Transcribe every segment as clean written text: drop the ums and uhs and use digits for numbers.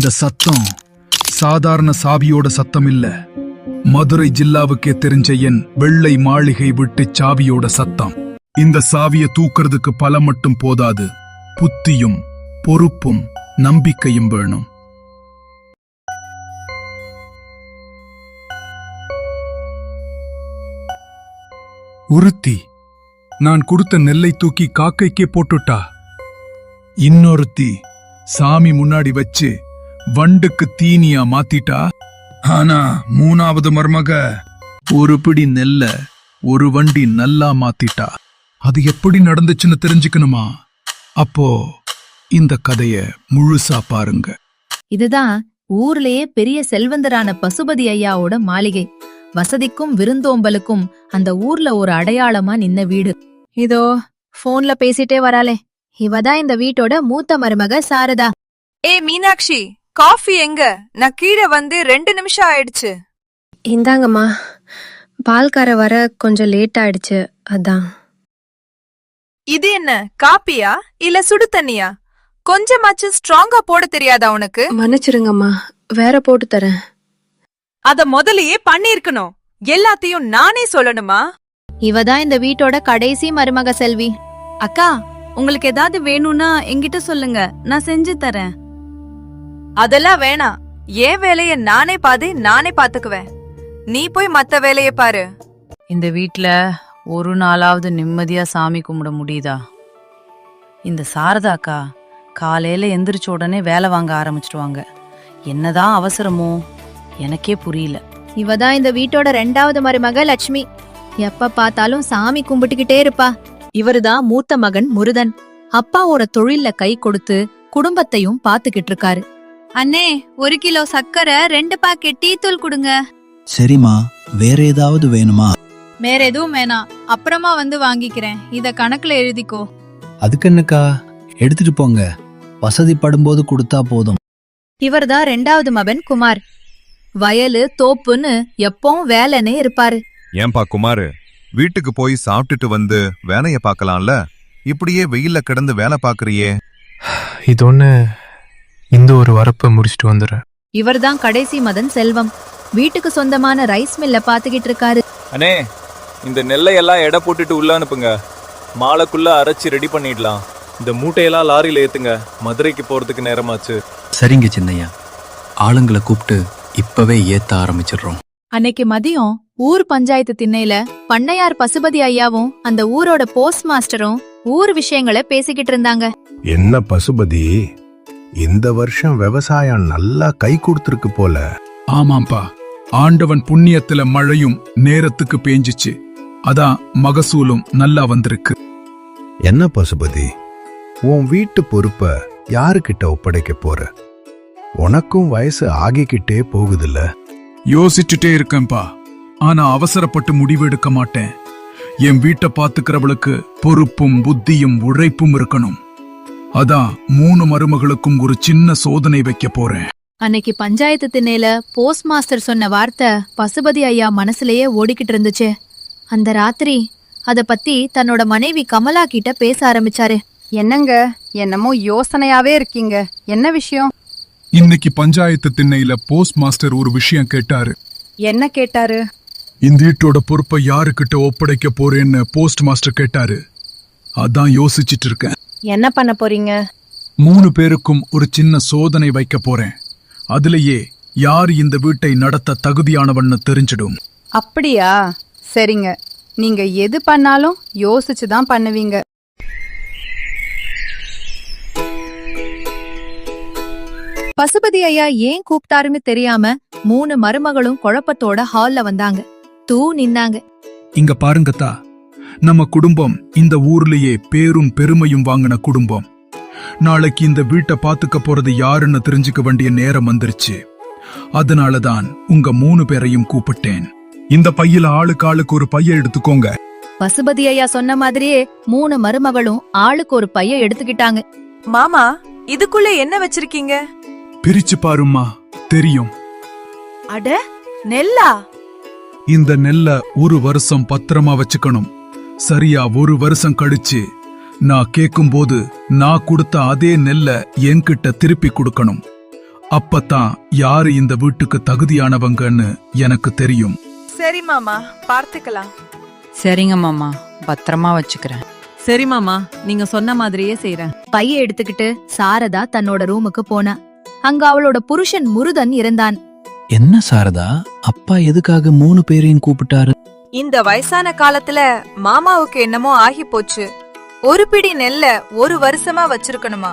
இந்த சத்தம் சாதாரண சாவியோட சத்தம் இல்ல. மதுரை ஜில்லாவுக்கே தெரிஞ்ச என் வெள்ளை மாளிகை விட்டு சாவியோட சத்தம். இந்த சாவிய தூக்குறதுக்கு பலம் மட்டும் போதாது, புத்தியும் பொறுப்பும் நம்பிக்கையும் வேணும். ஒருத்தி நான் கொடுத்த நெல்லை தூக்கி காக்கைக்கே போட்டுட்டா. இன்னொருத்தி சாமி முன்னாடி வச்சு வண்டுக்கு தீனியா மாத்திட்டா. ஆனா மூணாவது மருமக ஒரு பிடி நெல்ல ஒரு வண்டி நல்லா மாத்திட்டா. அது எப்படி நடந்துச்சுன்னு தெரிஞ்சுக்கணுமா? அப்போ இந்த கதைய முழுசா பாருங்க. இதுதான் ஊர்லயே பெரிய செல்வந்தரான பசுபதி ஐயாவோட மாளிகை. வசதிக்கும் விருந்தோம்பலுக்கும் அந்த ஊர்ல ஒரு அடையாளமா நின்ன வீடு. இதோ போன்ல பேசிட்டே வராளே, இவதான் இந்த வீட்டோட மூத்த மருமக சாரதா. மீனாட்சி, காஃபி எங்க? நான் கீழே வந்து 2 நிமிஷம் ஆயிடுச்சு. இந்தாங்கம்மா, பால்கார வர கொஞ்சம் லேட் ஆயிடுச்சு, அதான். இது என்ன, காப்பியா இல்ல சுடு தண்ணியா? கொஞ்சமாச்சு ஸ்ட்ராங்கா போட தெரியாதா உனக்கு? மன்னிச்சிருங்கம்மா, வேற போட்டு தரேன். அத முதலையே பண்ணிருக்கணும். எல்லாத்தையும் நானே சொல்லணுமா? இவதான் இந்த வீட்டோட கடைசி மருமக செல்வி. அக்கா, உங்களுக்கு ஏதாவது வேணும்னா என்கிட்ட சொல்லுங்க, நான் செஞ்சு தரேன். அதெல்லாம் வேணாம். என் வேலைய நானே பாத்துக்குவேன். நீ போய் மத்த வேலைய பாரு. இந்த வீட்ல ஒரு நாளாவது நிம்மதியா சாமி கும்பிட முடியுதா? இந்த சாரதா அக்கா காலையில எந்திரிச்ச உடனே வேலை வாங்க ஆரம்பிச்சிடுவாங்க. என்னதான் அவசரமோ எனக்கே புரியல. இவதான் இந்த வீட்டோட 2வது மருமக லட்சுமி. எப்ப பார்த்தாலும் சாமி கும்பிட்டுக்கிட்டே இருப்பா. இவருதான் மூத்த மகன் முருதன். அப்பாவோட தொழில்ல கை கொடுத்து குடும்பத்தையும் பாத்துக்கிட்டு இருக்காரு. அண்ணே, 1 கிலோ சர்க்கரை, 2 பாக்கெட் டீ தூள் கொடுங்க. சரிம்மா, வேற ஏதாவது வேணுமா? வேற எதுவும் வேணாம், அப்புறமா வந்து வாங்கிக்கிறேன். இத கணக்குல எழுதிக்கோ. அதுக்கு என்னக்கா, எடுத்துட்டு போங்க. வசதிப்படும்போது கொடுத்தா போதும். இவர்தான் 2வது மகன் குமார். வயலு தோப்புன்னு எப்பவும் வேலைனே இருப்பாரு. ஏன்பா குமாரு, வீட்டுக்கு போய் சாப்பிட்டுட்டு வந்து வேலைய பாக்கலாம்ல? இப்படியே வெயில்ல கிடந்து வேலை பாக்குறியே. இது ஒண்ணு, இந்த ஒரு வரப்ப முடிச்சிட்டு வந்துடுறேன். இவர்தான் கடைசி மகன் செல்வம். வீட்டுக்கு சொந்தமான ரைஸ் மில்ல பாத்துக்கிட்டு இருக்காரு. அண்ணே, இந்த நெல்லையெல்லாம் எடை போட்டுட்டு உள்ள அனுப்புங்க. மாலைக்குள்ள அரைச்சி ரெடி பண்ணிடலாம். இந்த மூட்டையெல்லாம் லாரியில ஏத்துங்க, மதுரைக்கு போறதுக்கு நேரமாச்சு. சரிங்க சின்னையா, ஆளுங்களை கூப்பிட்டு இப்பவே ஏத்த ஆரம்பிச்சிடுறோம். அன்னைக்கு மதியம் ஊர் பஞ்சாயத்து திண்ணையில பண்ணையார் பசுபதி ஐயாவும் அந்த ஊரோட போஸ்ட் மாஸ்டரும் ஊர் விஷயங்களை பேசிக்கிட்டு இருந்தாங்க. என்ன பசுபதி, இந்த வருஷம் விவசாயம் நல்லா கை கொடுத்திருக்கு போல. ஆமாம்பா, ஆண்டவன் புண்ணியத்துல மழையும் நேரத்துக்கு பேஞ்சிச்சு. அதான் மகசூலும் நல்லா வந்திருக்கு. என்ன பசுபதி, உன் வீட்டு பொறுப்ப யாருக்கிட்ட ஒப்படைக்க போற? உனக்கும் வயசு ஆகிக்கிட்டே போகுதுல்ல. யோசிச்சுட்டே இருக்கேன்பா, ஆனா அவசரப்பட்டு முடிவெடுக்க மாட்டேன். என் வீட்டை பாத்துக்கிறவளுக்கு பொறுப்பும் புத்தியும் உழைப்பும் இருக்கணும். அதான் 3 மருமகளுக்கும் ஒரு சின்ன சோதனை வைக்க போறேன். அன்னைக்கு பஞ்சாயத்து திண்ணையில போஸ்ட் மாஸ்டர் சொன்ன வார்த்தை பசுபதி ஐயா மனசுலயே ஓடிக்கிட்டு இருந்துச்சு. அந்த ராத்திரி அத பத்தி தன்னோட மனைவி கமலா கிட்ட பேச ஆரம்பிச்சாரு. என்னங்க, என்னமோ யோசனையாவே இருக்கீங்க. என்ன விஷயம்? இன்னைக்கு பஞ்சாயத்து திண்ணையில போஸ்ட் மாஸ்டர் ஒரு விஷயம் கேட்டாரு. என்ன கேட்டாரு? இந்த வீட்டோட பொறுப்பை யாருக்கிட்ட ஒப்படைக்க போறேன்னு போஸ்ட் மாஸ்டர் கேட்டாரு. அதான் யோசிச்சுட்டு இருக்கேன். என்ன பண்ண போறீங்க? 3 பேருக்கும் ஒரு சின்ன சோதனை வைக்க போறேன். அதுலயே யார் இந்த வீட்டை நடத்த தகுதியானவன்னு தெரிஞ்சிடும். அப்படியா? சரிங்க, நீங்க எது பண்ணாலும் யோசிச்சுதான் பண்ணுவீங்க. பசுபதி ஐயா ஏன் கூப்பிட்டாருன்னு தெரியாம 3 மருமகளும் குழப்பத்தோட ஹால்ல வந்தாங்க. நின்னாங்க. இங்க பாருங்கத்தா, நம்ம குடும்பம் இந்த ஊர்லயே பேரும் பெருமையும் வாங்கின குடும்பம். நாளைக்கு இந்த வீட்டை பாத்துக்க போறது யாருன்னு தெரிஞ்சுக்க வேண்டிய நேரம் வந்துருச்சு. அதனாலதான் உங்க 3 பேரையும் கூப்பிட்டேன். இந்த பையில ஆளுக்கு ஒரு பைய எடுத்துக்கோங்க. பசுபதி ஐயா சொன்ன மாதிரியே 3 மருமகளும் ஆளுக்கு ஒரு பைய எடுத்துக்கிட்டாங்க. மாமா, இதுக்குள்ள என்ன வச்சிருக்கீங்க? பிரிச்சு பாருமா, தெரியும். அட, நெல்லா? இந்த நெல்ல 1 வருஷம் பத்திரமா வச்சுக்கணும். சரியா 1 வருஷம் கழிச்சு நான் கேக்கும்போது நான் கொடுத்த அதே நெல்ல என்கிட்ட திருப்பி கொடுக்கணும். அப்பத்தான் யாரு இந்த வீட்டுக்கு தகுதியானவங்கன்னு எனக்கு தெரியும். சரி மாமா, பார்த்துக்கலாம். சரிங்க மாமா, பத்திரமா வச்சுக்கிறேன். சரி மாமா, நீங்க சொன்ன மாதிரியே செய்றேன். பைய எடுத்துக்கிட்டு சாரதா தன்னோட ரூமுக்கு போனா. அங்க அவளோட புருஷன் முருதன் இருந்தான். என்ன சாரதா, அப்பா எதுக்காக 3 பேரையும் கூப்பிட்டாரு? இந்த வயசான காலத்துல மாமாவுக்கு என்னமோ ஆகி போச்சு. ஒரு பிடி நெல்ல 1 வருஷமா வச்சிருக்கணுமா?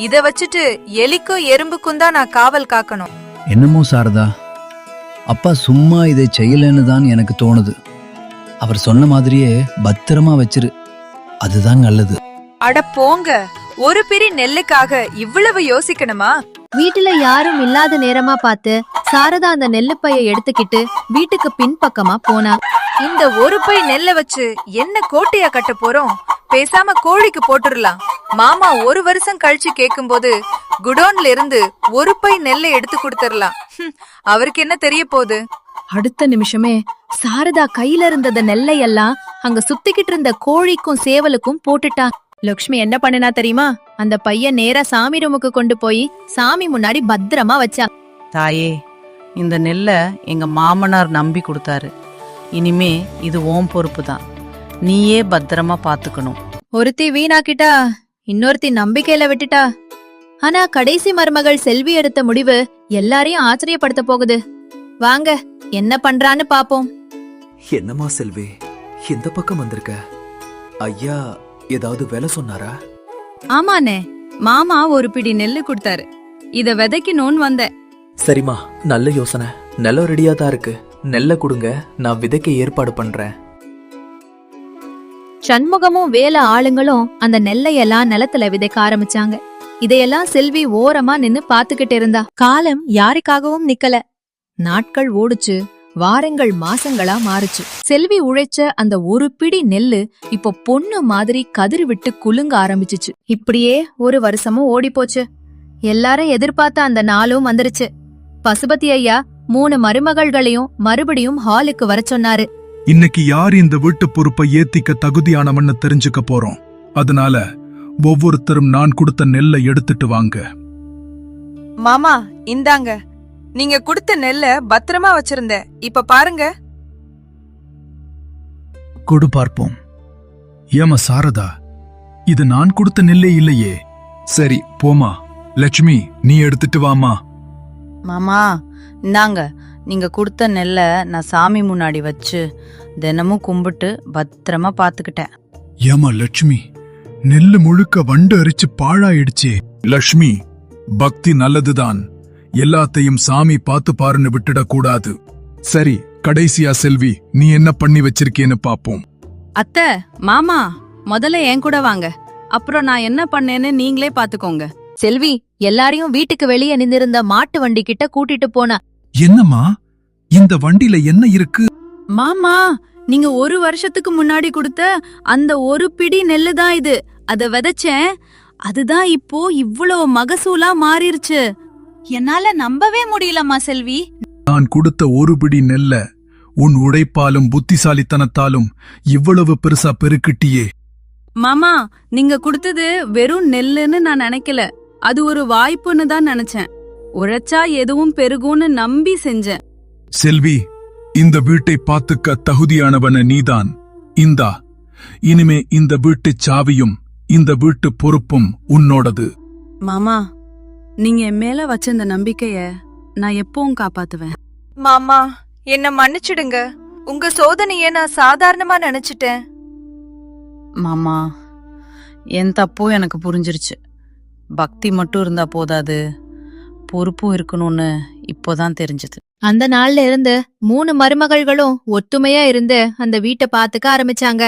இத வச்சுட்டு எலிக்கும் எறும்புக்கும் தான் நான் காவல் காக்கணும். என்னமோ சாரதா, அப்பா சும்மா இதை செய்யலன்னு தான் எனக்கு தோணுது. அவர் சொன்ன மாதிரியே பத்திரமா வச்சிரு, அதுதான் நல்லது. அட போங்க, ஒரு பிடி நெல்லுக்காக இவ்வளவு யோசிக்கணுமா? வீட்டுல யாரும் இல்லாத நேரமா பார்த்து சாரதா அந்த நெல்லுப்பைய எடுத்துக்கிட்டு வீட்டுக்கு பின்பக்கமா போனா. இந்த ஒரு பை நெல்ல வச்சு என்ன கோட்டையா கட்ட போறோம்? பேசாம கோழிக்கு போட்டுடலாம். மாமா 1 வருஷம் கழிச்சு கேக்கும்போது குடோன்ல இருந்து ஒரு பை நெல்லை எடுத்து கொடுத்துடலாம். அவருக்கு என்ன தெரிய போகுது? அடுத்த நிமிஷமே சாரதா கையில இருந்த நெல்லையெல்லாம் அங்க சுத்திக்கிட்டு இருந்த கோழிக்கும் சேவலுக்கும் போட்டுட்டா. லக்ஷ்மி என்ன பண்ணுனா தெரியுமா? அந்த பையன் நேரா சாமி ரூமுக்கு கொண்டு போய் சாமி முன்னாடி பத்திரமா வச்சா. தாயே, இந்த நெல்லை எங்க மாமனார் நம்பி கொடுத்தாரு. இனிமே இது ஓம் பொறுப்பு தான். நீயே பத்திரமா பாத்துக்கணும். ஒருத்தி வீணாக்கிட்டா, இன்னொருத்தி நம்பிக்கையில விட்டுட்டா. ஆனா கடைசி மருமகள் செல்வி எடுத்த முடிவு எல்லாரையும் ஆச்சரியப்படுத்த போகுது. வாங்க என்ன பண்றான்னு பாப்போம். என்னம்மா செல்வி, இந்த பக்கம் வந்திருக்க? ஐயா ஏதாவது வேலை சொன்னாரா? ஆமாண்ணே, மாமா ஒரு பிடி நெல்லு கொடுத்தாரு. இத விதைக்கணும்னு வந்தேன். சரிம்மா, நல்ல யோசனை. நிலம் ரெடியா தான் இருக்கு. நெல்லை கொடுங்க, நான் விதைக்க ஏற்பாடு பண்றேன். சண்முகமும் வேலை ஆளுங்களும் அந்த நெல்லையெல்லாம் நிலத்துல விதைக்க ஆரம்பிச்சாங்க. இதையெல்லாம் செல்வி ஓரமா நின்னு பாத்துக்கிட்டு இருந்தா. காலம் யாருக்காகவும் நிக்கல. நாட்கள் ஓடுச்சு, வாரங்கள் மாசங்களா மாறுச்சு. செல்வி உழைச்ச அந்த ஒரு பிடி நெல்லு இப்போ பொண்ணு மாதிரி கதிர் விட்டு குலுங்க ஆரம்பிச்சுச்சு. இப்படியே 1 வருஷமும் ஓடி போச்சு. எல்லாரும் எதிர்பார்த்த அந்த நாளும் வந்துருச்சு. பசுபதி ஐயா 3 மருமகள்களையும் மறுபடியும் ஹாலுக்கு வர சொன்னாரு. இன்னைக்கு யார் இந்த வீட்டு பொறுப்பை ஏத்திக்க தகுதியானவன்னு தெரிஞ்சுக்க போறோம். அதனால ஒவ்வொருத்தரும் நான் கொடுத்த நெல்லை எடுத்துட்டு வாங்க. மாமா, இந்தாங்க. நீங்க கொடுத்த நெல்ல பத்திரமா வச்சிருந்தேன். இப்ப பாருங்க. கொடு பார்ப்போம். ஏமா சாரதா, இது நான் கொடுத்த நெல்லே இல்லையே. சரி போமா. லட்சுமி, நீ எடுத்துட்டு வாமா. மாமா, இந்தாங்க. நீங்க கொடுத்த நெல்லை நான் சாமி முன்னாடி வச்சு தினமும் கும்பிட்டு பத்திரமா பாத்துக்கிட்டேன். ஏமா லட்சுமி, நெல்லு முழுக்க வண்டு அரிச்சு பாழாயிடுச்சே. லட்சுமி, பக்தி நல்லதுதான், எல்லாத்தையும் சாமி பார்த்து பாருன்னு விட்டுடக் கூடாது. சரி, கடைசியா செல்வி, நீ என்ன பண்ணி வச்சிருக்கேன்னு பாப்போம். அத்தை, மாமா, முதல்ல என் கூட வாங்க. அப்புறம் நான் என்ன பண்ணேன்னு நீங்களே பாத்துக்கோங்க. செல்வி எல்லாரையும் வீட்டுக்கு வெளியே நின்னிருந்த மாட்டு வண்டி கிட்ட கூட்டிட்டு போனா. என்னம்மா, இந்த வண்டியில என்ன இருக்கு? மாமா, நீங்க 1 வருஷத்துக்கு முன்னாடி கொடுத்த அந்த ஒரு பிடி நெல்லு தான் இது. அத விதைச்சேன், அதுதான் இப்போ இவ்வளோ மகசூலா மாறிருச்சு. என்னால நம்பவே முடியலம்மா செல்வி. நான் கொடுத்த ஒரு பிடி நெல்ல உன் உழைப்பாலும் புத்திசாலித்தனத்தாலும் இவ்வளவு பெருசா பெருக்கிட்டியே. மாமா, நீங்க கொடுத்தது வெறும் நெல்லுன்னு நான் நினைக்கல. அது ஒரு வாய்ப்புன்னு தான் நினைச்சேன். உழைச்சா எதுவும் பெருகும்னு நம்பி செஞ்சேன். செல்வி, இந்த வீட்டை பாத்துக்க தகுதியானவன நீதான். இந்தா, இனிமே இந்த வீட்டுச் சாவியும் இந்த வீட்டு பொறுப்பும் உன்னோடது. மாமா, நீங்க என் மேல வச்சிருந்த நம்பிக்கைய நான் எப்பவும் காப்பாத்துவேன். மாமா, என்ன மன்னிச்சிடுங்க. உங்க சோதனைய நான் சாதாரணமா நினைச்சிட்டேன். மாமா, என் தப்பும் எனக்கு புரிஞ்சிருச்சு. பக்தி மட்டும் இருந்தா போதாது, பொறுப்பும் இருக்கணும்னு இப்போதான் தெரிஞ்சது. அந்த நாள்ல இருந்து 3 மருமகள்களும் ஒத்துமையா இருந்து அந்த வீட்டை பாத்துக்க ஆரம்பிச்சாங்க.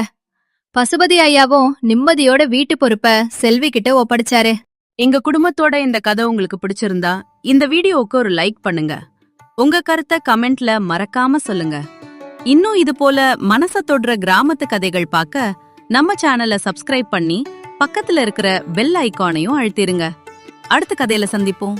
பசுபதி ஐயாவும் நிம்மதியோட வீட்டு பொறுப்ப செல்வி கிட்ட ஒப்படைச்சாரு. எங்க குடும்பத்தோட இந்த கதை உங்களுக்கு பிடிச்சிருந்தா இந்த வீடியோவுக்கு ஒரு லைக் பண்ணுங்க. உங்க கருத்தை கமெண்ட்ல மறக்காம சொல்லுங்க. இன்னும் இது போல மனச தொடுற கிராமத்து கதைகள் பார்க்க நம்ம சேனலை சப்ஸ்கிரைப் பண்ணி பக்கத்துல இருக்கிற பெல் ஐகானையும் அழுத்திருங்க. அடுத்த கதையில சந்திப்போம்.